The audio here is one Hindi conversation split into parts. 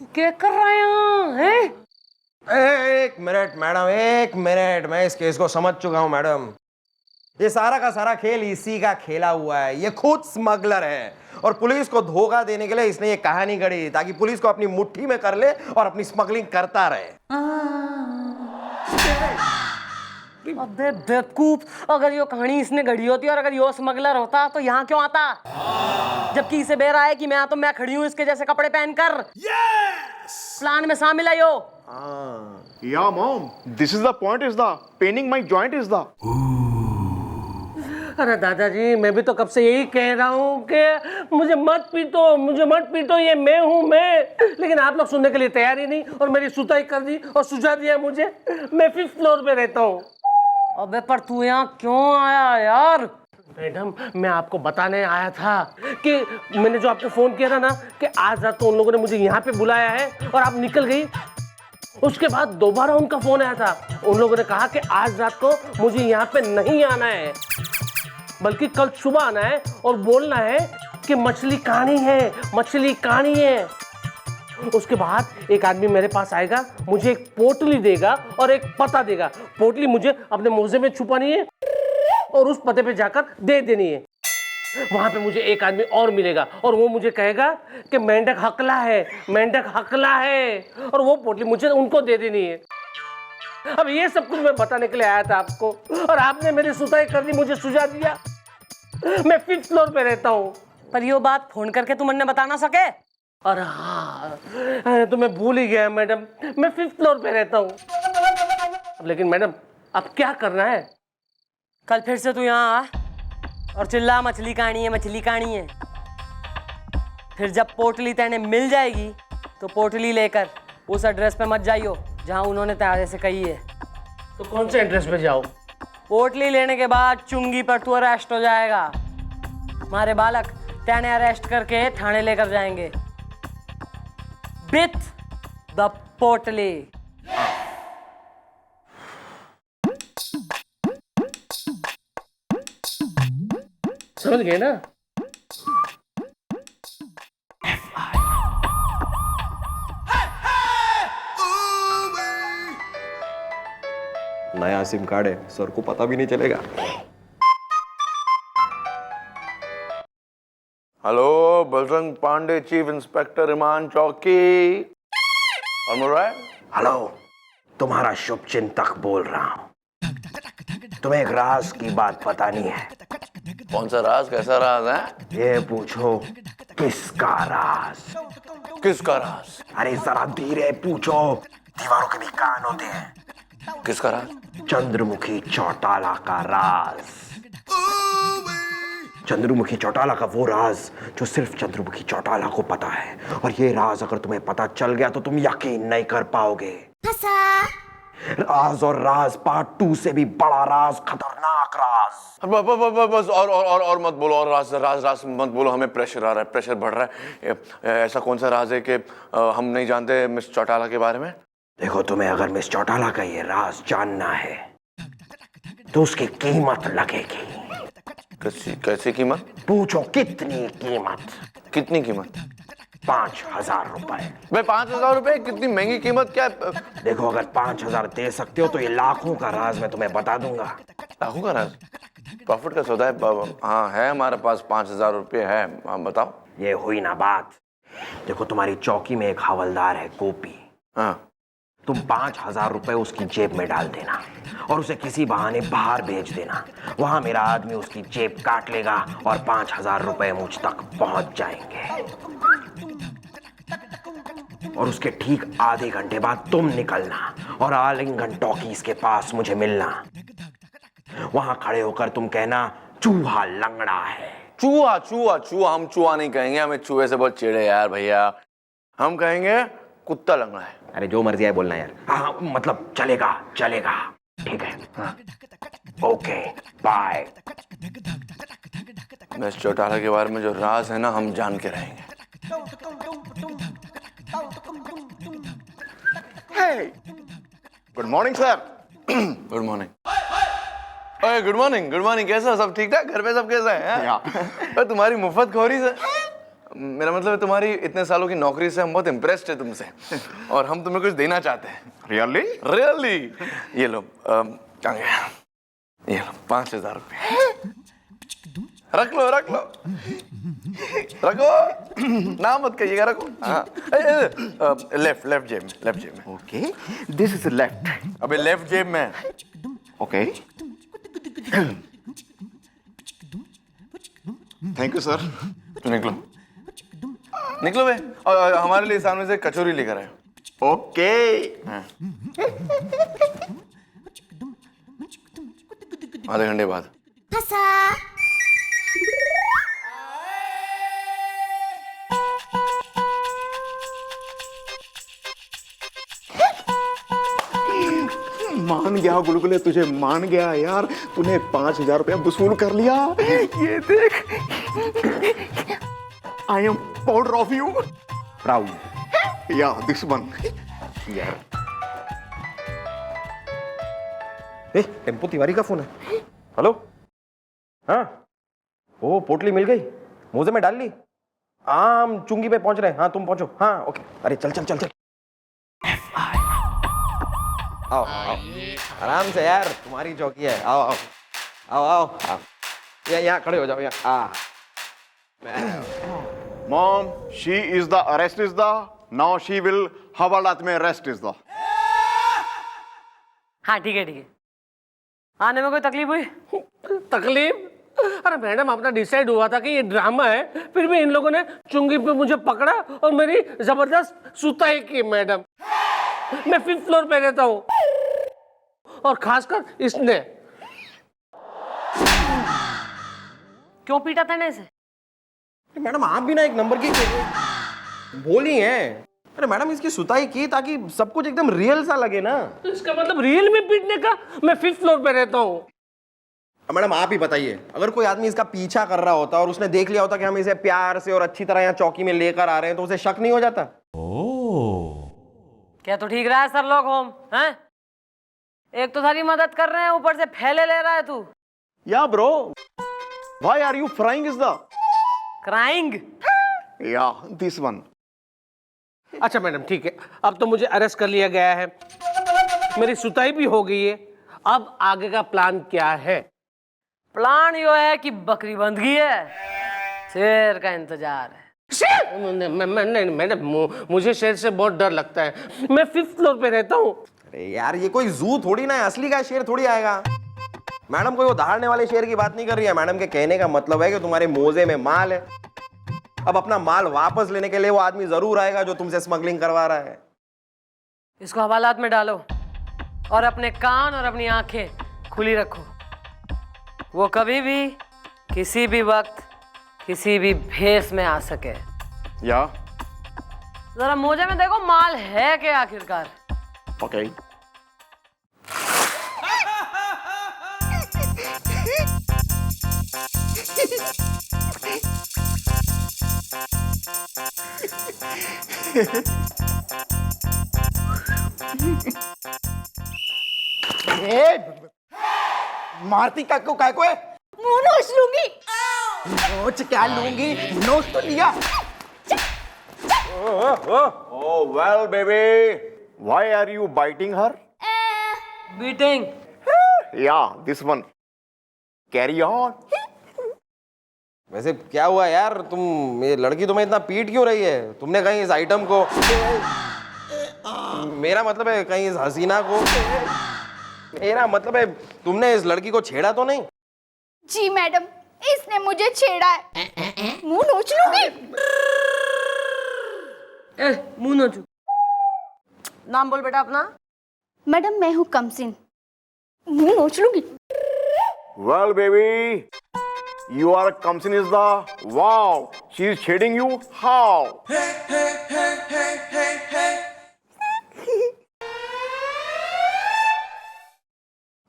तू क्या कर रहा है यहाँ हैं? एक मिनट मैडम, एक मिनट। मैं इस केस को समझ चुका हूं मैडम। ये सारा का सारा खेल इसी का खेला हुआ है। ये खुद स्मगलर है और पुलिस को धोखा देने के लिए इसने ये कहानी गढ़ी ताकि पुलिस को अपनी मुट्ठी में कर ले और अपनी स्मगलिंग करता रहे। अबे बेवकूफ, अगर ये कहानी इसने गढ़ी होती और अगर ये स्मगलर होता तो यहाँ क्यों आता? जबकि इसे बेरा है कि मैं खड़ी हूँ इसके जैसे कपड़े पहनकर। प्लान में शामिल है यो। Yeah, mom. This is the point. Is the paining my joint is the. अरे दादाजी, मैं भी तो कब से यही कह रहा हूँ कि मुझे मत पीटो, ये मैं हूँ मैं। लेकिन आप लोग सुनने के लिए तैयार ही नहीं और मेरी सुताई कर दी और सुझा दिया मुझे। मैं 5th फ्लोर पे रहता हूँ। अबे पर तू यहाँ क्यों आया यार? मैडम, मैं आपको बताने आया था कि मैंने जो आपको फोन किया था ना कि आज रात तो उन लोगों ने मुझे यहाँ पे बुलाया है और आप निकल गई। उसके बाद दोबारा उनका फोन आया था। उन लोगों ने कहा कि आज रात को मुझे यहाँ पे नहीं आना है, बल्कि कल सुबह आना है और बोलना है कि मछली कहानी है। उसके बाद एक आदमी मेरे पास आएगा, मुझे एक पोटली देगा और एक पता देगा। पोटली मुझे अपने मोजे में छुपानी है और उस पते पे जाकर दे देनी है। वहां पे मुझे एक आदमी और मिलेगा और वो मुझे कहेगा कि मेंढक हकला है और वो पोटली मुझे उनको दे देनी है। अब ये सब कुछ मैं बताने के लिए आया था आपको और आपने मेरी सुताई कर दी, मुझे सुझा दिया। मैं 5th फ्लोर पे रहता हूँ। पर ये बात फोन करके तुम अन्य बता ना सके? अरे हाँ, तो मैं भूल ही गया मैडम, मैं 5th फ्लोर पे रहता हूँ। लेकिन मैडम, अब क्या करना है? कल फिर से तू यहाँ आ और चिल्ला मछली कहानी है। फिर जब पोटली तेने मिल जाएगी तो पोटली लेकर उस एड्रेस पे मत जाइयो जहाँ उन्होंने तेरे से कही है। तो कौन से एड्रेस पे जाओ? पोटली लेने के बाद चुंगी पर तू अरेस्ट हो जाएगा। हमारे बालक तेने अरेस्ट करके थाने लेकर जाएंगे विथ द पोटली। समझ गए ना? नया सिम कार्ड है, सर को पता भी नहीं चलेगा। Hello, Bajrang Pandey, chief inspector ईमान चौकी। हेलो, तुम्हारा शुभ चिंतक बोल रहा हूँ। तुम्हें एक राज की बात बतानी है। कौन सा राज? कैसा राज है? ये पूछो, किसका राज? किसका राज? अरे जरा धीरे पूछो, दीवारों के भी कान होते हैं। किसका राज? चंद्रमुखी चौटाला का राज। चंद्रमुखी चौटाला का वो राज जो सिर्फ चंद्रमुखी चौटाला को पता है। और ये राज अगर तुम्हें पता चल गया तो तुम यकीन नहीं कर पाओगे। राज और राज पार्ट 2 से भी बड़ा राज, खतरनाक राज। बस और मत बोलो, और राज मत बोलो। हमें प्रेशर आ रहा है, प्रेशर बढ़ रहा है। ऐसा कौन सा राज है कि हम नहीं जानते मिस चौटाला के बारे में? देखो, तुम्हें अगर मिस चौटाला का ये राज जानना है तो उसकी कीमत लगेगी। कैसी कीमत? पूछो, कितनी कीमत? कितनी कीमत? 5,000 रुपए। भाई 5,000 रुपए? कितनी महंगी कीमत? क्या? देखो, अगर 5,000 दे सकते हो तो ये लाखों का राज मैं तुम्हें बता दूंगा। लाखों का राज? प्रॉफिट का सौदा है। हाँ है, हमारे पास 5,000 रुपये है। हाँ बताओ। ये हुई ना बात। देखो, तुम्हारी चौकी में एक हवलदार है, गोपी। हाँ, तुम 5,000 रुपए उसकी जेब में डाल देना और उसे किसी बहाने बाहर भेज देना। वहां मेरा आदमी उसकी जेब काट लेगा और 5,000 रुपए मुझ तक पहुंच जाएंगे। और उसके ठीक आधे घंटे बाद तुम निकलना और आलिंगन टॉकीज के पास मुझे मिलना। वहां खड़े होकर तुम कहना, चूहा लंगड़ा है। चूहा? हम चूहा नहीं कहेंगे, हमें चूहे से बहुत चिढ़े यार भैया। हम कहेंगे कुत्ता लंगड़ा है। अरे जो मर्जी है बोलना यार। हाँ, मतलब चलेगा। ठीक है। हाँ। Okay, bye. मिस चौटाला के बारे में जो राज है ना, हम जान के रहेंगे। Hey, good morning, sir. Good morning. ओए गुड मॉर्निंग। कैसा? सब ठीक ठाक? घर पे सब कैसा है? Yeah. तुम्हारी मुफ्त खोरी से मेरा मतलब तुम्हारी इतने सालों की नौकरी से हम बहुत इम्प्रेस्ड है तुमसे और हम तुम्हें कुछ देना चाहते हैं। Really? रियली? ये लो क्या गया, ये लो 5,000 रुपये, रख लो रख लो, रखो ना मत कहिएगा, रखो। हाँ लेफ्ट लेफ्ट जेब में, लेफ्ट जेब में। Okay. This is left. अबे लेफ्ट जेब में। Okay. Thank you, sir. निकलो निकलो बे, और हमारे लिए सामने से कचौरी लेकर आए। Okay. आधे घंटे बाद। मान गया गुलगुले, तुझे मान गया यार, तूने 5,000 रुपया वसूल कर लिया। ये देख, I am proud of you. Proud. Yeah, this one. यार टेम्पो तिवारी का फोन है। हेलो, हाँ ओ पोटली मिल गई, मोजे में डाल ली। हाँ हम चुंगी पे पहुंच रहे हैं। हाँ तुम पहुंचो। हाँ ओके। अरे चल चल चल चल, आओ आओ आराम से यार, तुम्हारी चौकी है। आओ आओ आओ आओ आओ, यहाँ खड़े हो जाओ यहाँ। Mom, she is the arrest is the, now she will हवालात में arrest is the. हाँ ठीक है ठीक है। आने में कोई तकलीफ हुई? तकलीफ? अरे मैडम अपना डिसाइड हुआ था कि ये ड्रामा है, फिर भी इन लोगों ने चुंगी पे मुझे पकड़ा और मेरी जबरदस्त सुताई की। मैडम मैं 5th फ्लोर पे रहता हूँ और खासकर इसने। क्यों पीटा था इसे? मैडम आप भी ना एक नंबर की बोली हैं। अरे मैडम इसकी सुताई की ताकि सब कुछ एकदम रियल सा लगे ना। तो इसका मतलब रियल में पीटने का? मैं 5th फ्लोर पे रहता हूँ। मैडम आप ही बताइए, अगर कोई आदमी इसका पीछा कर रहा होता और उसने देख लिया होता कि हम इसे प्यार से और अच्छी तरह यहाँ चौकी में लेकर आ रहे हैं, तो उसे शक नहीं हो जाता? क्या तो ठीक रहा है सर लोग होम हैं? एक तो सारी मदद कर रहे हैं, ऊपर से फैले ले रहा है तू। Yeah, bro. Why are you frying is the? Crying? Yeah, this one. अच्छा मैडम ठीक है, अब तो मुझे अरेस्ट कर लिया गया है, मेरी सुताई भी हो गई है। अब आगे का प्लान क्या है? प्लान यो है कि बकरी बंध गई है, शेर का इंतजार है। नहीं मैडम, मुझे शेर से बहुत डर लगता है। मैं 5th फ्लोर पे रहता हूँ। अरे यार ये कोई जू थोड़ी ना है, असली का शेर थोड़ी आएगा। मैडम कोई वो दहाड़ने वाले शेर की बात नहीं कर रही है। मैडम के कहने का मतलब है कि तुम्हारे मोजे में माल है। अब अपना माल वापस लेने के लिए वो आदमी जरूर आएगा जो तुमसे स्मगलिंग करवा रहा है। इसको हवालात में डालो और अपने कान और अपनी आंखें खुली रखो। वो कभी भी किसी भी वक्त किसी भी भेस में आ सके। Yeah. जरा मोजे में देखो माल है क्या आखिरकार। Okay. मारती का को है? मुंह नोच लूंगी। नोच क्या लूंगी? नोच तो लिया। Oh well, baby. Why are you biting her? Beating? Yeah, this one. Carry on. वैसे क्या हुआ यार, तुम ये लड़की तुम्हें इतना पीट क्यों रही है? तुमने कहीं इस आइटम को, मेरा मतलब है कहीं इस हसीना को, मेरा मतलब है तुमने इस लड़की को छेड़ा तो नहीं? जी मैडम, इसने मुझे छेड़ा है। मुंह नोच लूंगी। मुंह नोचू। नाम बोल बेटा अपना। मैडम मैं हूँ कमसिन, मुंह नोच लूंगी। Well, baby. You are Kamsin is the. Wow. She is shading you. How?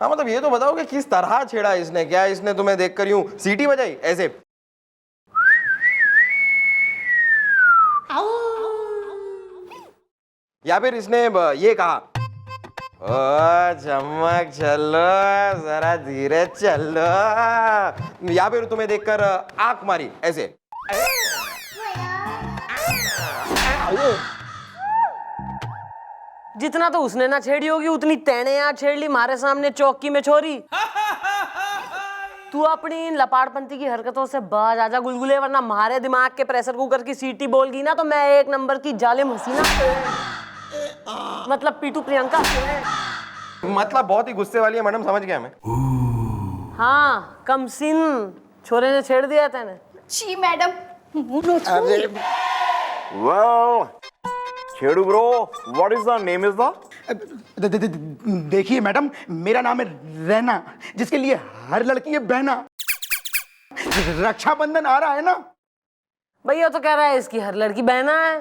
हाँ मतलब ये तो बताओ कि किस तरह छेड़ा इसने? क्या इसने तुम्हें देखकर यूं सीटी बजाई ऐसे? या फिर इसने ये कहा, ओ चमक चलो जरा धीरे चलो, या फिर तुम्हें देखकर आंख मारी ऐसे? जितना तो उसने ना छेड़ी होगी उतनी तैने यहाँ छेड़ ली हमारे सामने चौकी में छोरी। तू अपनी इन लपाड़पंती की हरकतों से बाज आजा गुलगुले, वरना हमारे दिमाग के प्रेशर कुकर की सीटी बोलगी ना तो मैं एक नंबर की जालिम हसीना, मतलब पीटू प्रियंका। मतलब बहुत ही गुस्से वाली है मैडम, समझ गया मैं। हाँ, कम सिन छोरे ने छेड़ दिया तेने। जी मैडम, मुंह नोच लूंगी। Well, Chedu bro, what is the name is the? देखिए मैडम, मेरा नाम है रैना, जिसके लिए हर लड़की है बहना। रक्षाबंधन आ रहा है ना। भैया तो कह रहा है इसकी हर लड़की बहना है।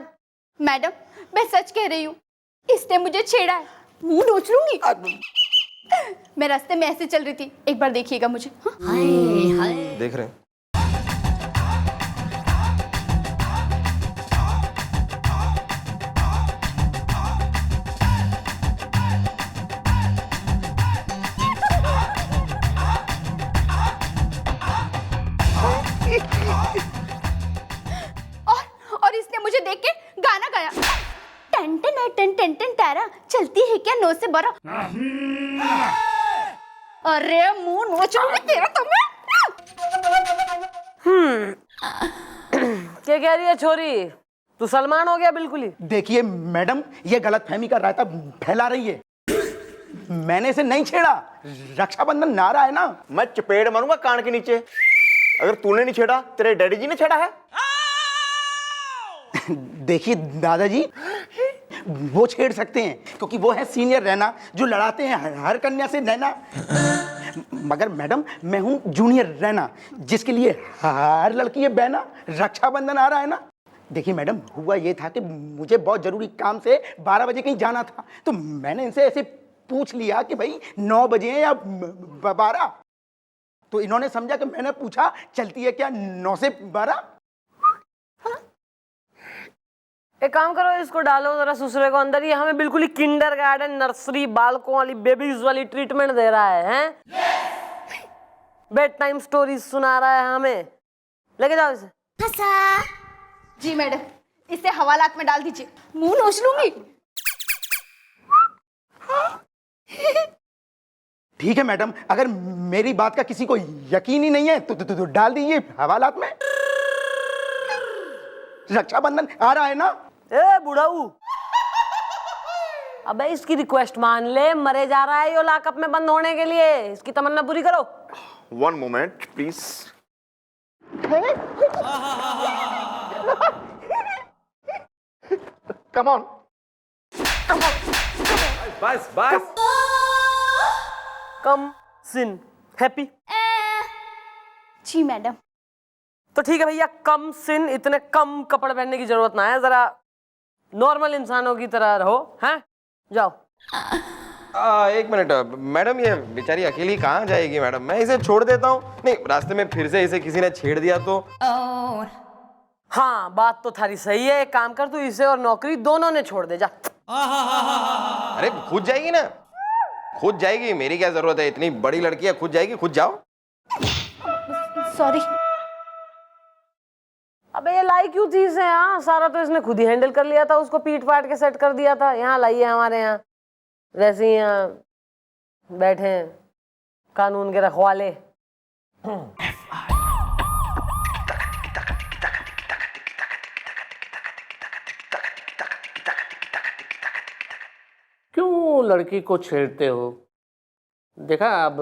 मैडम, मैं सच कह रही हूँ, इसने मुझे छेड़ा है, मुंह नोच लूंगी। मैं रास्ते में ऐसे चल रही थी, एक बार देखिएगा मुझे। हाँ? देख रहे हैं। और इसने मुझे देख के गाना गाया, टन टन टन टन टन तारा चलती है क्या 9 से 12। अरे मुंह नोच लूंगी तेरा तो मैं। क्या कह रही है छोरी, तू सलमान हो गया बिल्कुल ही। देखिए मैडम, ये गलतफहमी का रायता फैला रही है। मैंने इसे नहीं छेड़ा, रक्षाबंधन नारा है ना। मैं चपेड़ मारूंगा कान के नीचे। अगर तूने नहीं छेड़ा, तेरे डैडी जी ने छेड़ा है। देखिए दादाजी, वो छेड़ सकते हैं क्योंकि वो है सीनियर रैना, जो लड़ाते हैं हर कन्या से नैना। मगर मैडम, मैं हूं जूनियर रैना, जिसके लिए हर लड़की है बहना। रक्षाबंधन आ रहा है ना। देखिए मैडम, हुआ ये था कि मुझे बहुत जरूरी काम से 12 बजे कहीं जाना था, तो मैंने इनसे ऐसे पूछ लिया कि भाई 9 बजे या 12। तो इन्होंने समझा कि मैंने पूछा चलती है क्या 9 से 12। एक काम करो, इसको डालो जरा ससुरे को अंदर। ये हमें बिल्कुल ही किंडरगार्टन, नर्सरी, बालकों वाली, बेबीज वाली ट्रीटमेंट दे रहा है, हैं? बेड टाइम स्टोरीज सुना रहा है हमें। लेके जाओ इसे। जी मैडम, इसे हवालात में डाल दीजिए, मुंह नोच लूंगी। ठीक है मैडम, अगर मेरी बात का किसी को यकीन ही नहीं है तो डाल दीजिए हवालात में। रक्षाबंधन आ रहा है ना। ए बुढ़ाऊ, अबे इसकी रिक्वेस्ट मान ले, मरे जा रहा है यो लॉकअप में बंद होने के लिए। इसकी तमन्ना पूरी करो। One moment, please. Come on. बस बस। कम सिन हैप्पी। जी मैडम। तो ठीक है भैया, कम सिन, इतने कम कपड़े पहनने की जरूरत ना है, जरा नॉर्मल इंसानों की तरह रहो, हैं? जाओ। एक मिनट मैडम, ये बेचारी अकेली कहाँ जाएगी मैडम? मैं इसे छोड़ देता हूँ। नहीं, रास्ते में फिर से इसे किसी ने छेड़ दिया तो? हाँ, बात तो थारी सही है। एक काम कर, तू इसे और नौकरी दोनों ने छोड़ दे, जा। अरे खुद जाएगी ना, खुद जाएगी। मेरी क्या जरूरत है, इतनी बड़ी लड़की है, खुद जाएगी, खुद जाओ। सॉरी। अबे ये लाई क्यों चीज है? हाँ, सारा तो इसने खुद ही हैंडल कर लिया था, उसको पीट पाट के सेट कर दिया था। यहाँ लाई है हमारे यहाँ, वैसे ही यहाँ बैठे हैं कानून के रखवाले। क्यों लड़की को छेड़ते हो? देखा, अब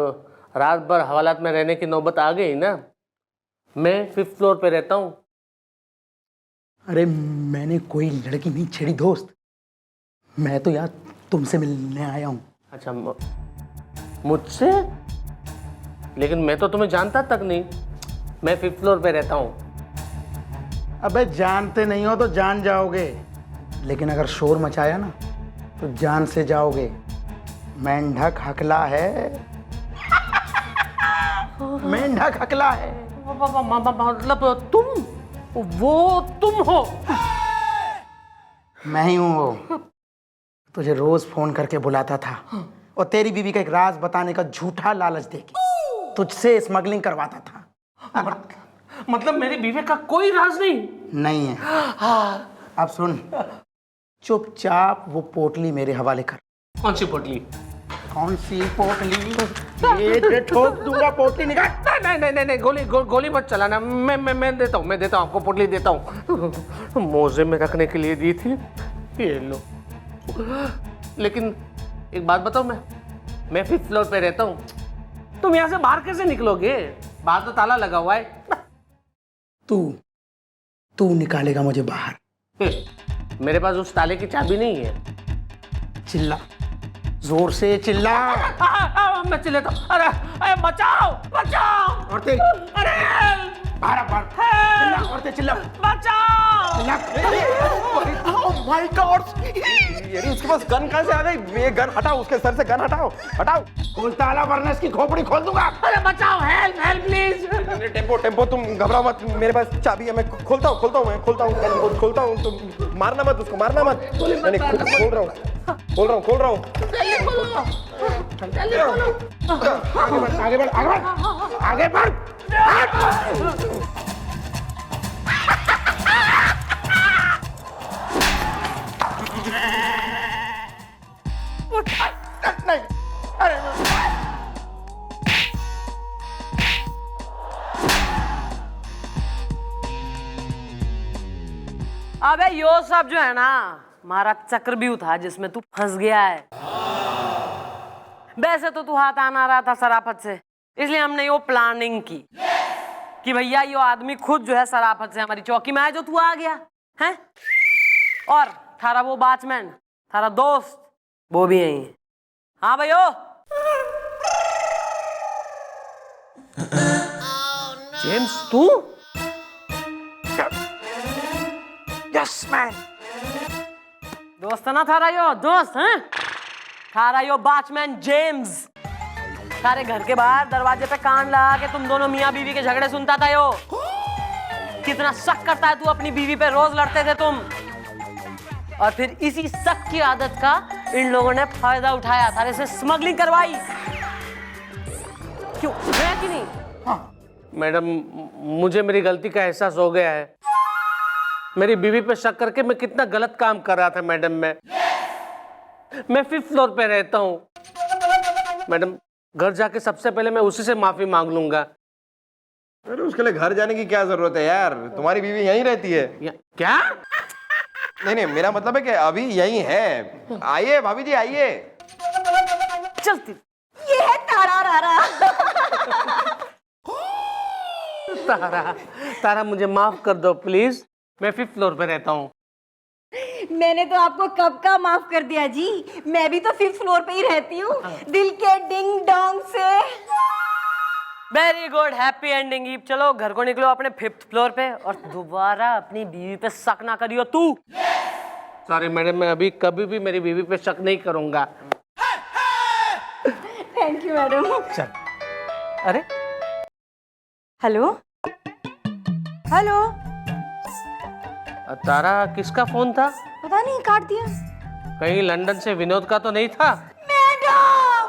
रात भर हवालात में रहने की नौबत आ गई ना। मैं 5th फ्लोर पे रहता हूँ। अरे मैंने कोई लड़की नहीं छेड़ी दोस्त, मैं तो यार तुमसे मिलने आया हूँ। अच्छा, मुझसे? लेकिन मैं तो तुम्हें जानता तक नहीं। मैं 5th फ्लोर पे रहता हूँ। अबे जानते नहीं हो तो जान जाओगे, लेकिन अगर शोर मचाया ना तो जान से जाओगे। मेंढक हकला है। मेंढक हकला है। मतलब तुम हो? मैं ही हूँ वो। तुझे रोज फोन करके बुलाता था और तेरी बीवी का एक राज बताने का झूठा लालच देके तुझसे स्मगलिंग करवाता था। मतलब मेरी बीवी का कोई राज नहीं? नहीं है। अब सुन, चुपचाप वो पोटली मेरे हवाले कर। कौन सी पोटली? कौन सी पोटली? ये ठोक दूंगा, पोटली निकाल। नहीं नहीं नहीं नहीं, गोली मत चलाना। मैं देता हूँ आपको पोटली देता हूँ। मोजे में रखने के लिए दी थी, ये लो। लेकिन एक बात बताओ, मैं 5th फ्लोर पे रहता हूँ, तुम यहाँ से बाहर कैसे निकलोगे? बाहर तो ताला लगा हुआ है। तू निकालेगा मुझे बाहर। मेरे पास उस ताले की चाबी नहीं है। चिल्ला, जोर से चिल्ला। मैं चिल्लाता हूँ, अरे बचाओ बचाओ। औरतें, अरे बाहर चिल्ला, औरतें चिल्ला, बचाओ। ओह माय गॉड, ये उसके पास गन कहाँ से आ गई? ये गन हटाओ, उसके सर से गन हटाओ, हटाओ। खोल ताला वरना इसकी खोपड़ी खोल दूंगा। अरे बचाओ, हेल्प प्लीज। टेम्पो तुम घबराओ मत, मेरे पास चाबी है, मैं खोलता हूँ तुम मारना मत उसको, मारना मत। मैंने खोल रहा हूँ। आगे बढ़। नहीं, अरे अबे यो सब जो है ना, हमारा चक्रव्यूह था जिसमें तू फंस गया है। वैसे तो तू हाथ आना रहा था सराफत से, इसलिए हमने यो प्लानिंग की कि भैया यो आदमी खुद जो है सराफत से हमारी चौकी में आए, जो तू आ गया है। और थारा वो वॉचमैन, थारा दोस्त, वो भी यही है। हाँ भैयो। जेम्स, तू? Yes man. दोस्त है ना थारा यो, दोस्त है थारा यो वॉचमैन जेम्स। सारे घर के बाहर दरवाजे पे कान लगा के तुम दोनों मियाँ बीवी के झगड़े सुनता था यो। कितना शक करता है तू अपनी बीवी पे, रोज लड़ते थे तुम। और फिर इसी शक की आदत का इन लोगों ने फायदा उठाया, थारे से स्मगलिंग करवाई। क्यों है कि नहीं? मैडम, मुझे मेरी गलती का एहसास हो गया है। मेरी बीवी पे शक करके मैं कितना गलत काम कर रहा था मैडम। मैं 5th फ्लोर पे रहता हूँ मैडम। घर जाके सबसे पहले मैं उसी से माफी मांग लूंगा। अरे उसके लिए घर जाने की क्या जरूरत है यार, तुम्हारी बीवी यहीं रहती है। क्या? नहीं, मेरा मतलब है कि अभी यहीं है। आइए भाभी जी, आइए। चलती ये है तारा रारा। तारा मुझे माफ कर दो प्लीज, मैं 5th फ्लोर पे रहता हूँ। मैंने तो आपको कब का माफ कर दिया जी, मैं भी तो 5th फ्लोर पे ही रहती हूँ, दिल के डिंग डोंग से। Very good, happy ending. चलो घर को निकलो अपने 5th फ्लोर पे, और दोबारा अपनी बीवी पे शक ना करियो तू। सॉरी मैडम, मैं अभी कभी भी मेरी बीवी पे शक नहीं करूंगा। Thank you madam. चल। अरे हेलो हेलो, तारा, किसका फोन था? पता नहीं, काट दिया। कहीं लंदन से विनोद का तो नहीं था? मैडम